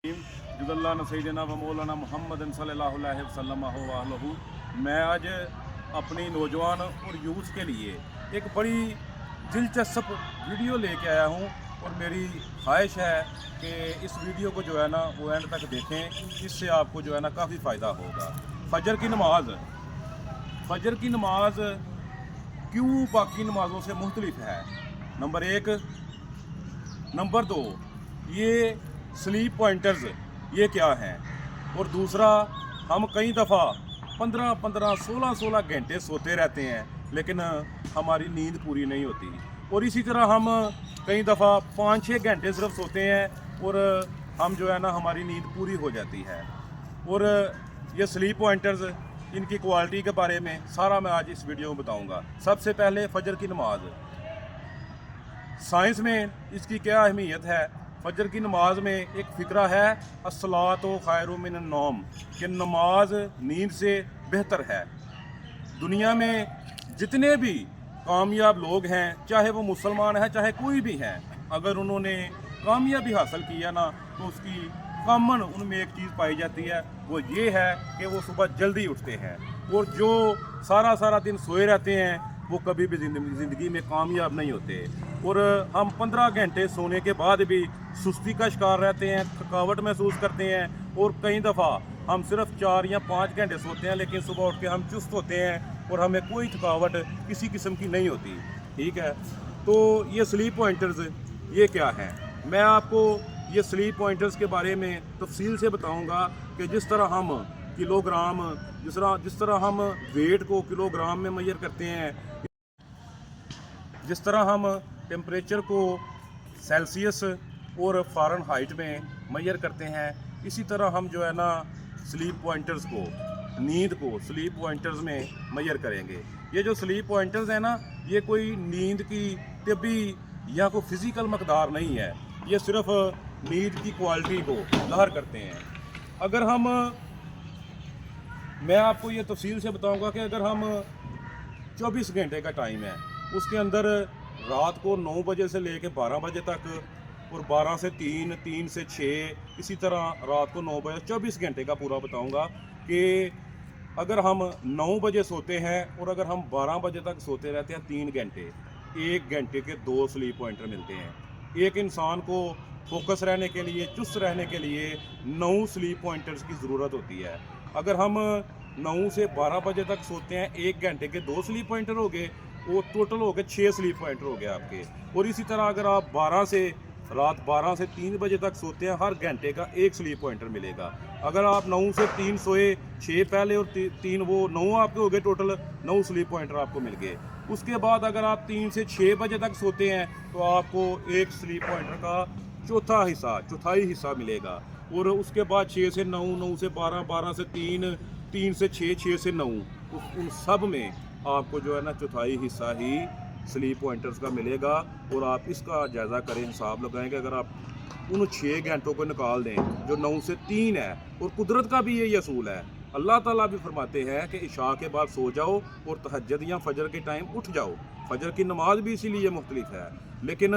जुदल्ला सैयदना व मौलाना मोहम्मद सल्लल्लाहु अलैहि वसल्लम वालहू। मैं आज अपनी नौजवान और यूथ के लिए एक बड़ी दिलचस्प वीडियो लेके आया हूँ और मेरी ख्वाहिश है कि इस वीडियो को जो है ना वो एंड तक देखें। इससे आपको जो है ना काफ़ी फ़ायदा होगा। फजर की नमाज क्यों बाकी नमाज़ों से मुख्तलिफ है, नंबर एक। नंबर दो, ये स्लीप पॉइंटर्स ये क्या हैं, और दूसरा, हम कई दफ़ा 15-15, 16-16 घंटे सोते रहते हैं लेकिन हमारी नींद पूरी नहीं होती। और इसी तरह हम कई दफ़ा 5-6 घंटे सिर्फ सोते हैं और हम जो है ना हमारी नींद पूरी हो जाती है। और ये स्लीप पॉइंटर्स, इनकी क्वालिटी के बारे में सारा मैं आज इस वीडियो में बताऊंगा। सबसे पहले फजर की नमाज, साइंस में इसकी क्या अहमियत है। फजर की नमाज में एक फ़िक्रा है, अस्सलातु खैरुम मिनन नौम, कि नमाज नींद से बेहतर है। दुनिया में जितने भी कामयाब लोग हैं, चाहे वो मुसलमान हैं चाहे कोई भी हैं, अगर उन्होंने कामयाबी हासिल किया ना तो उसकी कॉमन उनमें एक चीज़ पाई जाती है, वो ये है कि वो सुबह जल्दी उठते हैं। और जो सारा दिन सोए रहते हैं वो कभी भी ज़िंदगी में कामयाब नहीं होते। और हम 15 घंटे सोने के बाद भी सुस्ती का शिकार रहते हैं, थकावट महसूस करते हैं। और कई दफ़ा हम सिर्फ 4 या 5 घंटे सोते हैं लेकिन सुबह उठ के हम चुस्त होते हैं और हमें कोई थकावट किसी किस्म की नहीं होती। ठीक है, तो ये स्लीप पॉइंटर्स ये क्या हैं, मैं आपको ये स्लीप पॉइंटर्स के बारे में तफसील से बताऊंगा कि जिस तरह हम किलोग्राम, जिस तरह हम वेट को किलोग्राम में मेजर करते हैं, जिस तरह हम टेम्परेचर को सेल्सियस और फ़ारेनहाइट में मेजर करते हैं, इसी तरह हम जो है ना स्लीप पॉइंटर्स को, नींद को स्लीप पॉइंटर्स में मेजर करेंगे। ये जो स्लीप पॉइंटर्स हैं ना, ये कोई नींद की तिब्बी या कोई फ़िज़िकल मकदार नहीं है, ये सिर्फ नींद की क्वालिटी को ज़ाहिर करते हैं। अगर हम, मैं आपको ये तफसील से बताऊंगा कि अगर हम 24 घंटे का टाइम है, उसके अंदर रात को 9 बजे से लेके 12 बजे तक और 12 से 3, 3 से 6, इसी तरह रात को 9 बजे, 24 घंटे का पूरा बताऊंगा कि अगर हम 9 बजे सोते हैं और अगर हम 12 बजे तक सोते रहते हैं 3 घंटे, 1 घंटे के 2 स्लीप पॉइंटर मिलते हैं। एक इंसान को फोकस रहने के लिए, चुस्त रहने के लिए 9 स्लीप पॉइंटर्स की ज़रूरत होती है। अगर हम 9 से 12 बजे तक सोते हैं, 1 घंटे के 2 स्लीप पॉइंटर हो गए, वो टोटल हो गए 6 स्लीप पॉइंटर हो गए आपके। और इसी तरह अगर आप रात 12 से 3 बजे तक सोते हैं, हर घंटे का 1 स्लीप पॉइंटर मिलेगा। अगर आप 9 से 3 सोए, 6 पहले और 3 वो 9 आपके हो गए, टोटल 9 स्लीप पॉइंटर आपको मिल गए। उसके बाद अगर आप 3 से 6 बजे तक सोते हैं तो आपको 1 स्लीप पॉइंटर का चौथाई हिस्सा मिलेगा। और उसके बाद 6 से 9, 9 से 12, 12 से 3, 3 से 6, 6 से 9, उन सब में आपको जो है ना चौथाई हिस्सा ही स्लीप पॉइंटर्स का मिलेगा। और आप इसका जायज़ा करें, हिसाब लगाएं कि अगर आप उन 6 घंटों को निकाल दें जो 9 से 3 है, और कुदरत का भी यही असूल है, अल्लाह ताला भी फरमाते हैं कि इशा के बाद सो जाओ और तहज्जुद या फजर के टाइम उठ जाओ। फजर की नमाज भी इसीलिए मुख्तलिफ है। लेकिन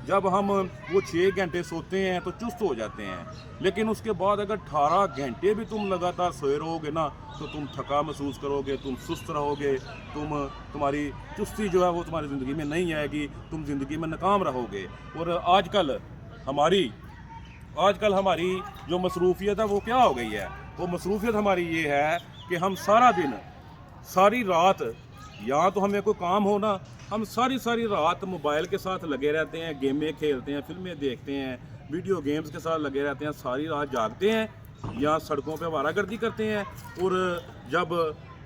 जब हम वो 6 घंटे सोते हैं तो चुस्त हो जाते हैं, लेकिन उसके बाद अगर 18 घंटे भी तुम लगातार सोए रहोगे ना तो तुम थका महसूस करोगे, तुम सुस्त रहोगे, तुम्हारी चुस्ती जो है वो तुम्हारी ज़िंदगी में नहीं आएगी, तुम ज़िंदगी में नाकाम रहोगे। और आजकल हमारी जो मसरूफ़ियत है वो क्या हो गई है, वो मसरूफ़ियत हमारी ये है कि हम सारा दिन, सारी रात, या तो हमें कोई काम हो ना, हम सारी रात मोबाइल के साथ लगे रहते हैं, गेमें खेलते हैं, फिल्में देखते हैं, वीडियो गेम्स के साथ लगे रहते हैं, सारी रात जागते हैं या सड़कों पे आवारागर्दी करते हैं। और जब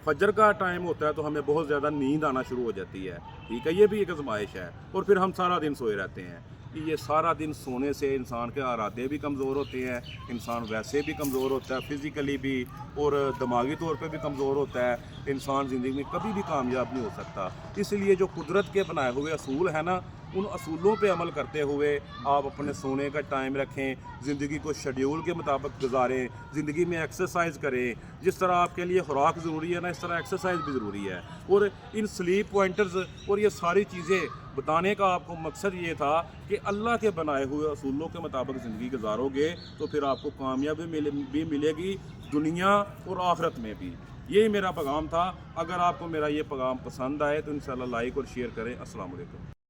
फजर का टाइम होता है तो हमें बहुत ज़्यादा नींद आना शुरू हो जाती है। ठीक है, ये भी एक आजमाइश है। और फिर हम सारा दिन सोए रहते हैं। ये सारा दिन सोने से इंसान के इरादे भी कमज़ोर होते हैं, इंसान वैसे भी कमज़ोर होता है, फ़िज़िकली भी और दिमागी तौर पे भी कमज़ोर होता है। इंसान ज़िंदगी में कभी भी कामयाब नहीं हो सकता। इसलिए जो कुदरत के बनाए हुए असूल हैं ना, उन असूलों पे अमल करते हुए आप अपने सोने का टाइम रखें, ज़िंदगी को शेड्यूल के मुताबिक गुजारें, ज़िंदगी में एक्सरसाइज करें। जिस तरह आपके लिए खुराक ज़रूरी है ना, इस तरह एक्सरसाइज भी ज़रूरी है। और इन स्लीप पॉइंटर्स और ये सारी चीज़ें بتانے کا آپ کو مقصد یہ تھا کہ اللہ کے بنائے ہوئے اصولوں کے مطابق زندگی گزارو گے تو پھر آپ کو کامیابی بھی ملے گی دنیا اور آخرت میں بھی۔ یہی میرا پیغام تھا۔ اگر آپ کو میرا یہ پیغام پسند آئے تو انشاءاللہ لائک اور شیئر کریں۔ السلام علیکم۔